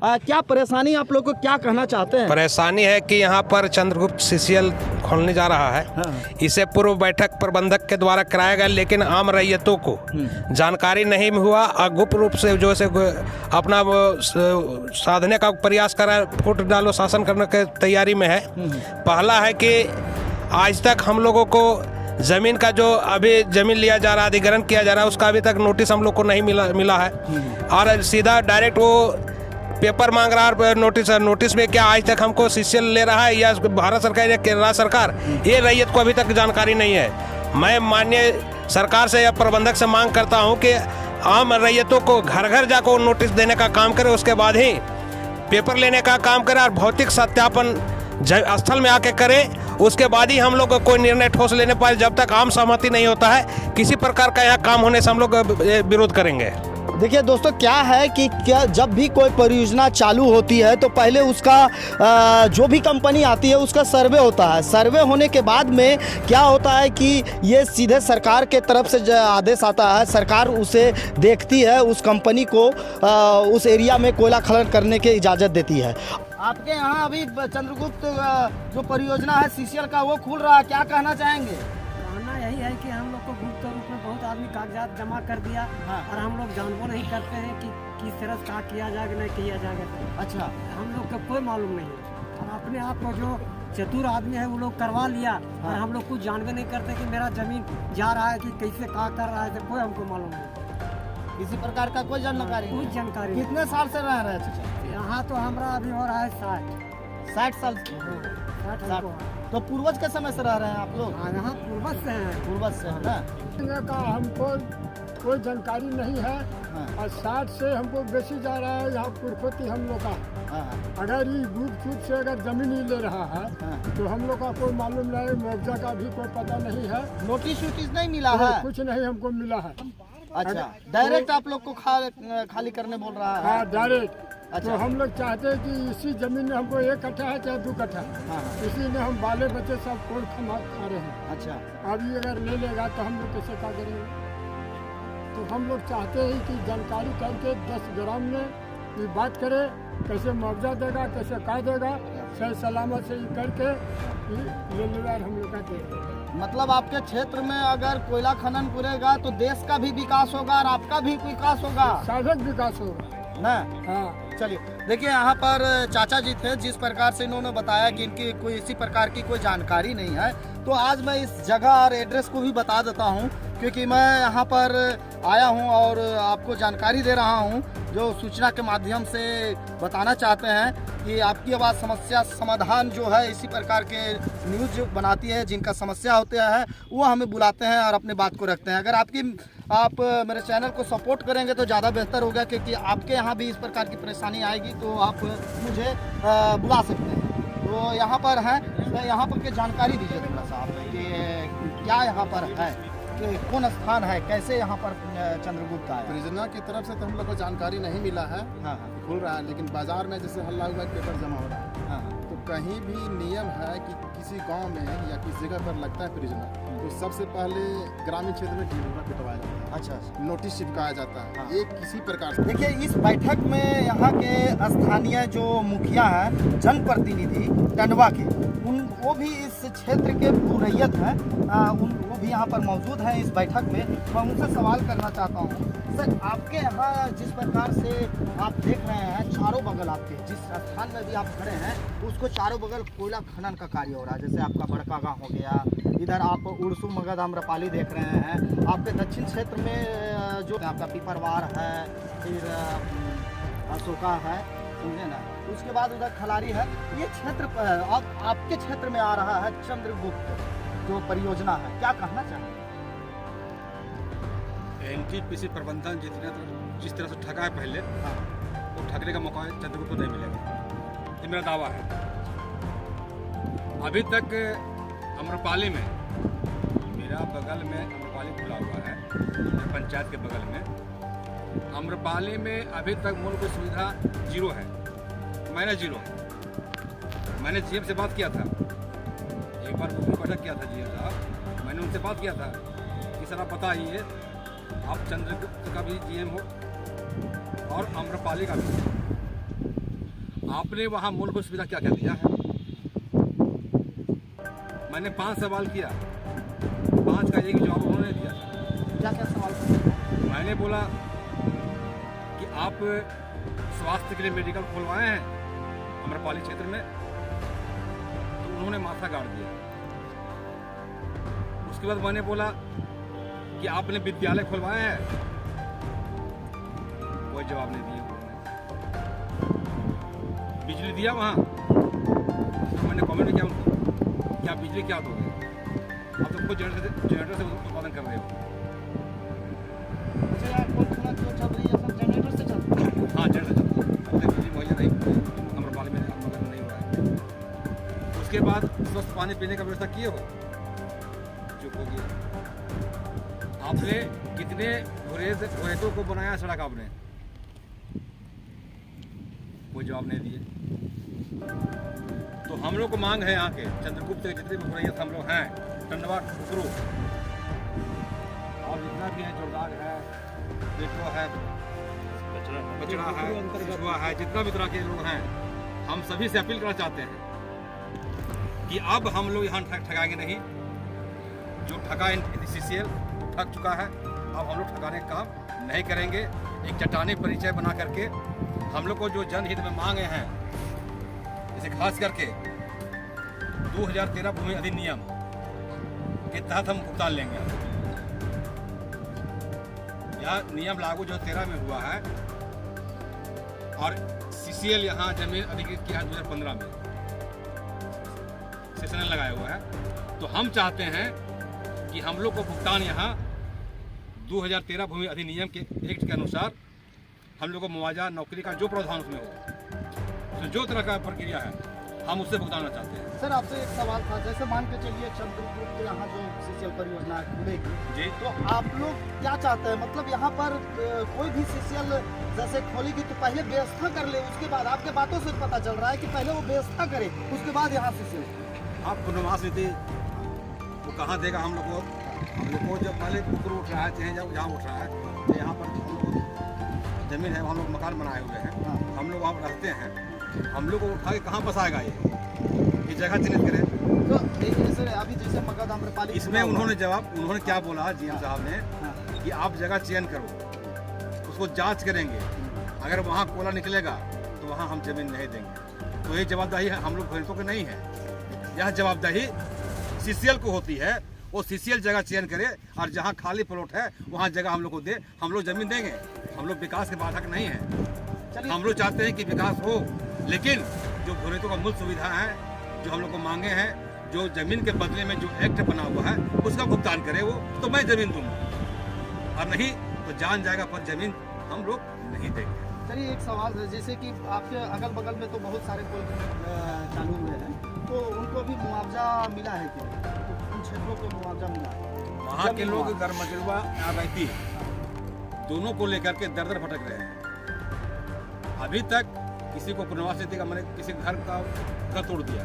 क्या परेशानी, आप लोग को क्या कहना चाहते हैं? परेशानी है कि यहाँ पर चंद्रगुप्त सीसीएल खोलने जा रहा है। इसे पूर्व बैठक प्रबंधक के द्वारा कराया गया, लेकिन आम रैयतों को जानकारी नहीं हुआ और गुप्त रूप से जो से अपना साधने का प्रयास कर रहा है, फुट डालो शासन करने की तैयारी में है। पहला है कि आज तक हम लोगों को ज़मीन का जो अभी ज़मीन लिया जा रहा है, अधिग्रहण किया जा रहा है, उसका अभी तक नोटिस हम लोग को नहीं मिला है। और सीधा डायरेक्ट वो पेपर मांग रहा है, नोटिस में क्या आज तक हमको सीसीएल ले रहा है या भारत सरकार या राज्य सरकार, ये रैयत को अभी तक जानकारी नहीं है। मैं माननीय सरकार से या प्रबंधक से मांग करता हूँ कि आम रैयतों को घर घर जाकर नोटिस देने का काम करे, उसके बाद ही पेपर लेने का काम करे और भौतिक सत्यापन स्थल में आके करे, उसके बाद ही हम लोग को कोई निर्णय ठोस लेने पाए। जब तक आम सहमति नहीं होता है, किसी प्रकार का यहाँ काम होने से हम लोग विरोध करेंगे। देखिए दोस्तों, क्या है कि जब भी कोई परियोजना चालू होती है तो पहले उसका जो भी कंपनी आती है उसका सर्वे होता है। सर्वे होने के बाद में क्या होता है कि ये सीधे सरकार के तरफ से आदेश आता है, सरकार उसे देखती है, उस कंपनी को उस एरिया में कोयला खनन करने की इजाज़त देती है। आपके यहाँ अभी चंद्रगुप्त जो परियोजना है सीसीएल का, वो खुल रहा है, क्या कहना चाहेंगे? कहना यही है कि हम लोग को गुप्त रूप में बहुत आदमी कागजात जमा कर दिया। और हम लोग जानबो नहीं करते हैं कि किस तरह से क्या किया जाएगा नहीं किया जाएगा। अच्छा, हम लोग को कोई मालूम नहीं है और अपने आप को जो चतुर आदमी है वो लोग करवा लिया। और हम लोग कुछ जानबे नहीं करते कि मेरा जमीन जा रहा है कि कैसे क्या कर रहा है, तो कोई हमको मालूम नहीं, किसी प्रकार का कोई जानकारी? कोई जानकारी। कितने साल से रह रहे हैं? यहाँ तो हमारा अभी हो रहा है 60 साल। 60। तो पूर्वज के समय से रह रहे हैं आप लोग? हाँ, यहाँ पूर्वज से हैं। पूर्वज से है ना? का हमको कोई जानकारी नहीं है। और 60 से हमको बेची जा रहा है यहाँ पुरखोती हम लोग का। अगर ये गुप्त रूप से अगर जमीन ही ले रहा है तो हम लोग का कोई मालूम नहीं, मुआवजा का भी कोई पता नहीं है। नोटिस वोटिस नहीं मिला है? कुछ नहीं हमको मिला है। अच्छा, डायरेक्ट आप लोग को खाली करने बोल रहा है? हाँ, डायरेक्ट। अच्छा। तो हम लोग चाहते हैं कि इसी जमीन में हमको 1 कट्ठा है चाहे 2 कट्ठा, इसी में हम बाले बच्चे सब कोल खा रहे हैं। अच्छा, अभी अगर ले लेगा तो हम लोग कैसे क्या करेंगे? तो हम लोग चाहते हैं कि जानकारी करके 10 ग्राम में ये बात करे, कैसे मुआवजा देगा, कैसे क्या देगा, सही सलामत से ये करके लेनेदार हम लोग का देगा। मतलब आपके क्षेत्र में अगर कोयला खनन करेगा तो देश का भी विकास होगा और आपका भी विकास होगा, साधक विकास होगा ना? हाँ। चलिए, देखिए यहाँ पर चाचा जी थे, जिस प्रकार से इन्होंने बताया कि इनकी कोई इसी प्रकार की कोई जानकारी नहीं है। तो आज मैं इस जगह और एड्रेस को भी बता देता हूँ, क्योंकि मैं यहाँ पर आया हूँ और आपको जानकारी दे रहा हूँ, जो सूचना के माध्यम से बताना चाहते हैं कि आपकी आवाज़ समस्या समाधान जो है इसी प्रकार के न्यूज़ बनाती है, जिनका समस्या होते हैं वो हमें बुलाते हैं और अपने बात को रखते हैं। अगर आप मेरे चैनल को सपोर्ट करेंगे तो ज़्यादा बेहतर होगा, क्योंकि आपके यहाँ भी इस प्रकार की परेशानी आएगी तो आप मुझे बुला सकते हैं। तो यहाँ पर है, यहाँ पर की जानकारी दीजिए थोड़ा सा आप कि क्या यहाँ पर है, कि कौन स्थान है, कैसे यहाँ पर चंद्रगुप्त आया? परियोजना की तरफ से तो हम लोग को जानकारी नहीं मिला है। हाँ, खुल रहा है, लेकिन बाजार में जैसे हल्ला हुआ पेपर जमा हो रहा है। हाँ, तो कहीं भी नियम है कि किसी गांव में या किसी जगह पर लगता है परियोजना तो सबसे पहले ग्रामीण क्षेत्र में ढिंढोरा पिटवाया जाता है। अच्छा, नोटिस चिपकाया जाता है। हाँ। एक किसी प्रकार से देखिए, इस बैठक में यहाँ के स्थानीय जो मुखिया हैं, जनप्रतिनिधि टंडवा के, वो भी इस क्षेत्र के रैयत हैं, वो भी यहाँ पर मौजूद हैं इस बैठक में। मैं उनसे सवाल करना चाहता हूँ, सर आपके यहाँ जिस प्रकार से आप देख रहे हैं, चारों बगल आपके जिस स्थान में भी आप खड़े हैं उसको चारों बगल कोयला खनन का कार्य हो रहा है। जैसे आपका बड़का गाँव हो गया, इधर आप उड़सू मगध आम्रपाली देख रहे हैं, आपके दक्षिण क्षेत्र में जो आपका पीपरवार है, फिर अशोका है, समझे ना, उसके बाद उधर खलारी है। ये क्षेत्र अब आपके क्षेत्र में आ रहा है चंद्रगुप्त जो परियोजना है, क्या कहना चाहेंगे? एनटीपीसी प्रबंधन जिस तरह से ठगा है पहले, वो ठगने का मौका चंद्रगुप्त को नहीं मिलेगा, ये मेरा दावा है। अभी तक अम्रपाली में, मेरा बगल में अम्रपाली खुला हुआ है, पंचायत के बगल में अम्रपाली में अभी तक मूलभूत सुविधा 0 है, -0 है। मैंने जीएम से बात किया था, एक बार बैठक किया था जीएम साहब, मैंने उनसे बात किया था कि सर आप बताइए, आप चंद्रगुप्त का भी जीएम हो और अम्रपाली का भी, आपने वहाँ मूल को सुविधा क्या क्या दिया है? मैंने 5 सवाल किया, 5 का एक जवाब उन्होंने दिया। क्या क्या सवाल पूछे? मैंने बोला कि आप स्वास्थ्य के लिए मेडिकल खुलवाए हैं अम्रपाली क्षेत्र में, तो उन्होंने माथा गाड़ दिया। उसके बाद मैंने बोला कि आपने विद्यालय खुलवाए हैं, कोई जवाब नहीं दिया उन्होंने। बिजली दिया वहाँ, तो मैंने कमेंट किया उनको, क्या बिजली क्या दोगे? आप तो खुद जनरेटर से उत्पादन कर रहे हो। अच्छा, यार कौन खाना क्यों चल रही है? सब जनरेटर से चल रही है? हाँ, जनरेटर चलती है। अब तक बिजली मुहैया नहीं अम्रपाली में मगर नहीं हुआ है। उसके बाद स्वस्थ पानी पीने का व्यवस्था किए हो? चुप हो गया। आपने कितने घुरेतों को बनाया सड़क आपने? कोई जवाब नहीं दिए। तो हम लोग को मांग है यहाँ के चंद्रगुप्त के जितने भी घुरैयत हम लोग हैं, टंडवा कुकरू और जितना भी है, जोरदार है, बेटवा है, बचड़ा है, बिछुआ है, जितना भी तरह के लोग हैं, हम सभी से अपील करना चाहते हैं कि अब हम लोग यहाँ ठगाएंगे नहीं। जो ठगा CCL ठग चुका है, अब हम लोग ठगाने का काम नहीं करेंगे। एक चट्टानी परिचय बना करके हम लोग को जो जनहित में मांगे हैं, जैसे खास करके 2013 भूमि अधिनियम के तहत हम भुगतान लेंगे। यह नियम लागू जो 13 में हुआ है और CCL यहाँ जमीन अधिकृत किया है 2015 में, सेशन लगाया हुआ है। तो हम चाहते हैं कि हम लोग को भुगतान यहाँ 2013 भूमि अधिनियम के एक्ट के अनुसार हम लोग को मुआवजा, नौकरी का जो प्रावधान उसमें हो, तो जो तरह का प्रक्रिया है हम उससे भुगताना चाहते हैं। सर, आपसे एक सवाल था, जैसे मान के चलिए चंद्रगुप्त यहाँ जो CCL परियोजना खुलेगी जी, तो आप लोग क्या चाहते हैं? मतलब यहाँ पर कोई भी CCL जैसे खोलेगी तो पहले व्यवस्था कर ले, उसके बाद आपके बातों से पता चल रहा है कि पहले वो व्यवस्था करे, उसके बाद यहाँ CCL। आप पुनर्वास नीति वो कहाँ देगा हम लोग को? हम लोग को जब पहले कुकरू उठ रहा है, चाहे जहाँ उठ रहा है, तो यहाँ पर हम लोग जमीन है, हम लोग मकान बनाए हुए हैं, हम लोग वहाँ रहते हैं, हम लोग को उठा के कहाँ बसाएगा? ये जगह चिन्हित करें। तो सर, अभी जैसे मगध आम्रपाली इसमें उन्होंने क्या बोला GM साहब ने कि आप जगह चयन करो, उसको जांच करेंगे, अगर वहाँ कोयला निकलेगा तो वहाँ हम जमीन नहीं देंगे। तो ये जवाबदारी हम लोग घुरेतों की नहीं है, यह जवाबदारी CCL को होती है। वो CCL जगह चयन करे और जहाँ खाली प्लॉट है वहाँ जगह हम लोग को दे, हम लोग जमीन देंगे। हम लोग विकास के बाधक नहीं है, हम लोग चाहते हैं कि विकास हो, लेकिन जो घुरेतों का मूल सुविधा है, जो हम लोग को मांगे हैं, जो जमीन के बदले में जो एक्ट बना हुआ है उसका भुगतान करे वो, तो मैं जमीन दूंगा, और नहीं तो जान जाएगा पर जमीन हम लोग नहीं देंगे। चलिए, एक सवाल है, जैसे कि आपके अगल बगल में तो बहुत सारे पुल चालू हुए हैं, तो उनको भी मुआवजा मिला है कि उन क्षेत्रों को मुआवजा मिला है? वहाँ के लोग गरमजलवा रहती है, दोनों को लेकर के दर दर भटक रहे हैं। अभी तक किसी को पुनर्वास नीति का, मैंने किसी घर तोड़ दिया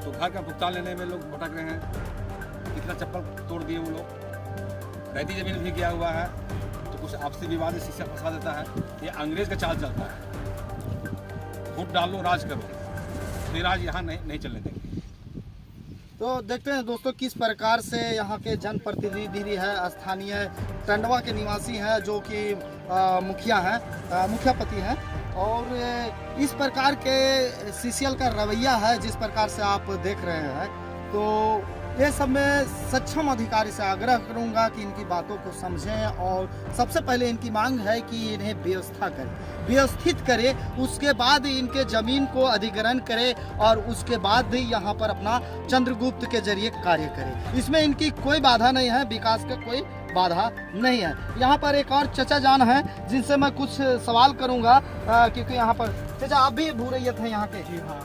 तो घर का भुगतान लेने में लोग भटक रहे हैं। कितना चप्पल तोड़ दिए वो लोग, रैती जमीन भी गया हुआ है, तो कुछ आपसी विवाद में शिक्षा फंसा देता है। ये अंग्रेज का चाल चलता है, वोट डाल लो, राज करो, तो राज यहाँ नहीं चलने देंगे। तो देखते हैं दोस्तों किस प्रकार से यहाँ के जनप्रतिनिधि है, स्थानीय टंडवा के निवासी हैं, जो कि मुखिया हैं, मुखियापति हैं, और इस प्रकार के CCL का रवैया है जिस प्रकार से आप देख रहे हैं। तो ये सब मैं सक्षम अधिकारी से आग्रह करूंगा कि इनकी बातों को समझें, और सबसे पहले इनकी मांग है कि इन्हें व्यवस्था करें, व्यवस्थित करे, उसके बाद इनके ज़मीन को अधिग्रहण करे, और उसके बाद ही यहाँ पर अपना चंद्रगुप्त के जरिए कार्य करे। इसमें इनकी कोई बाधा नहीं है, विकास का कोई बाधा नहीं है। यहाँ पर एक और चचा जान है जिनसे मैं कुछ सवाल करूँगा, क्योंकि यहाँ पर चचा आप भी भूरैयत हैं यहाँ के? जी हाँ,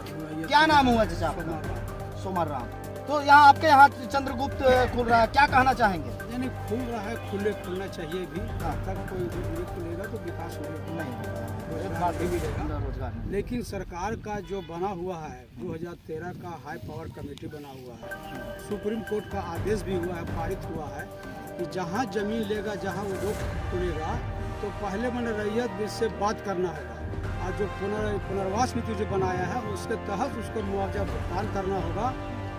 क्या नाम हुआ चचा आपका? सोमर राम। तो यहाँ आपके यहाँ चंद्रगुप्त खुल रहा है, क्या कहना चाहेंगे? यानी खुल रहा है, खुलना चाहिए भी। तब कोई नहीं खुलेगा तो विकास नहीं, रोजगार भी मिलेगा, रोजगार। लेकिन सरकार का जो बना हुआ है 2013 का हाई पावर कमेटी बना हुआ है, सुप्रीम कोर्ट का आदेश भी हुआ है, पारित हुआ है कि जहाँ जमीन लेगा, जहाँ वो रोक खुलेगा, तो पहले मैंने रैयत से बात करना होगा, और जो पुनर्वास नीति जो बनाया है उसके तहत उसको मुआवजा भुगतान करना होगा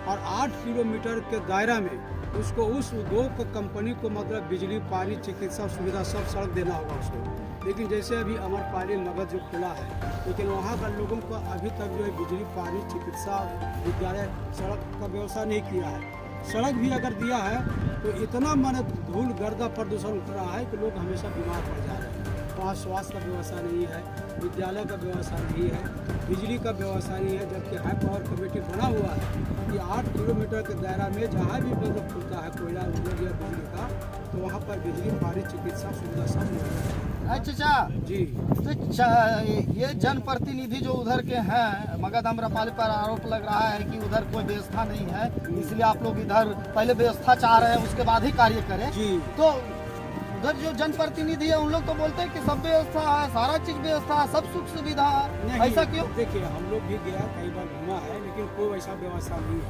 और 8 किलोमीटर के दायरा में उसको उस उद्योग कंपनी को मतलब बिजली, पानी, चिकित्सा सुविधा सब सड़क देना होगा उसको। लेकिन जैसे अभी अमरपाली मगध जो खुला है, लेकिन वहाँ का लोगों को अभी तक जो है बिजली, पानी, चिकित्सा, विद्यालय, सड़क का व्यवस्था नहीं किया है। सड़क भी अगर दिया है तो इतना मन धूल गर्दा प्रदूषण उठ रहा है कि लोग हमेशा बीमार पड़ जा रहे हैं। वहाँ स्वास्थ्य का व्यवस्था नहीं है, विद्यालय का व्यवस्था नहीं है, बिजली का व्यवस्था नहीं है, जबकि हाई पावर कमेटी बना हुआ है कि 8 किलोमीटर के दायरा में जहाँ भी मतलब खुलता है कोयला उद्योग या बिजली का, तो वहाँ पर बिजली, पानी, चिकित्सा सुविधा सब मिलेगा। अच्छा जी, तो ये जनप्रतिनिधि जो उधर के हैं, मगध आम्रपाली पर आरोप लग रहा है कि उधर कोई व्यवस्था नहीं है, इसलिए आप लोग इधर पहले व्यवस्था चाह रहे हैं, उसके बाद ही कार्य करें। जी। तो उधर जो जनप्रतिनिधि है उन लोग तो बोलते हैं कि सब व्यवस्था है, सारा चीज व्यवस्था है, सब सुख सुविधा है, ऐसा क्यों? देखिए, हम लोग भी गया कई बार घूमा है, लेकिन कोई वैसा व्यवस्था नहीं है।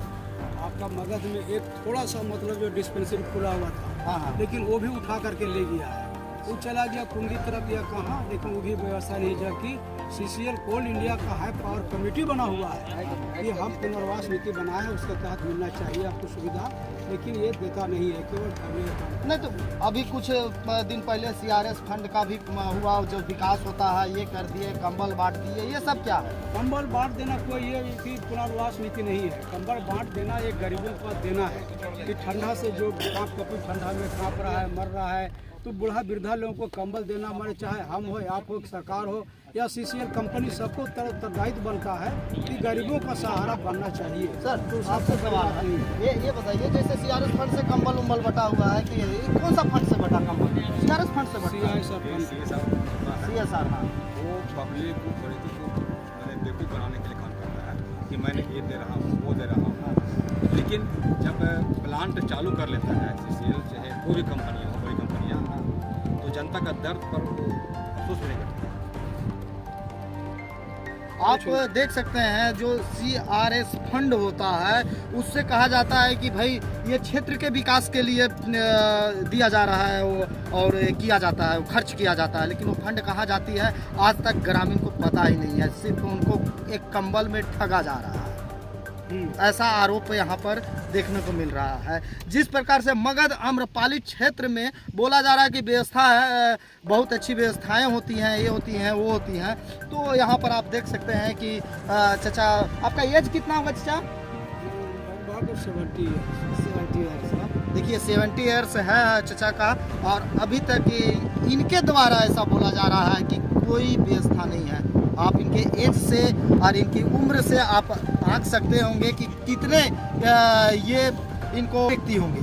आपका मगध में एक थोड़ा सा मतलब जो डिस्पेंसरी खुला हुआ था, हाँ। लेकिन वो भी उठा करके ले गया है, वो चला गया कुंडी तरफ या कहाँ, लेकिन वो भी व्यवस्था नहीं, जबकि CCL कोल इंडिया का हाई पावर कमेटी बना हुआ है कि हम पुनर्वास नीति बनाए, उसके तहत मिलना चाहिए आपको सुविधा, लेकिन ये देता नहीं है, केवल करने का। नहीं तो अभी कुछ दिन पहले CRS फंड का भी हुआ, जो विकास होता है, ये कर दिए, कंबल बांट दिए, ये सब क्या है? कंबल बांट देना कोई ये पुनर्वास नीति नहीं है। कंबल बांट देना ये गरीबों को देना है कि ठंडा से जो कांप कपी ठंडा में कांप रहा है, मर रहा है, तो बूढ़ा वृद्धा लोगों को कंबल देना, हमारे चाहे हम हो, आप हो, सरकार हो या CCL कंपनी, सबको उत्तरदायित्व बनता है कि गरीबों का सहारा बनना चाहिए। सर तो आपसे सवाल है, ये बताइए, जैसे CRS फंड से कंबल उम्बल बटा हुआ है कि कौन सा फंड से बटा कंबल? CRS फंड से बटा? CSR, हाँ। वो पब्लिक को, गरीबी को मैंने बेवकूफ़ बनाने के लिए काम करता है कि मैंने ये दे रहा हूँ, वो दे रहा हूँ। लेकिन जब प्लांट चालू कर लेता है CCL, चाहे कोई भी कंपनी हो, बड़ी कंपनियाँ, तो जनता का दर्द पर वो अफसोस नहीं करती। आप देख सकते हैं जो CRS फंड होता है, उससे कहा जाता है कि भाई ये क्षेत्र के विकास के लिए दिया जा रहा है और किया जाता है, खर्च किया जाता है, लेकिन वो फंड कहाँ जाती है आज तक ग्रामीण को पता ही नहीं है, सिर्फ उनको एक कंबल में ठगा जा रहा है। ऐसा आरोप यहाँ पर देखने को मिल रहा है। जिस प्रकार से मगध आम्रपाली क्षेत्र में बोला जा रहा है कि व्यवस्था है, बहुत अच्छी व्यवस्थाएं होती हैं, ये होती हैं, वो होती हैं, तो यहाँ पर आप देख सकते हैं कि चाचा, आपका एज कितना होगा चाचा? 70 ईयर्स। देखिए 70 ईयर्स है चाचा का, और अभी तक इनके द्वारा ऐसा बोला जा रहा है कि कोई व्यवस्था नहीं है। आप इनके एज से और इनकी उम्र से आप आंक सकते होंगे कि कितने ये इनको व्यक्ति होंगे।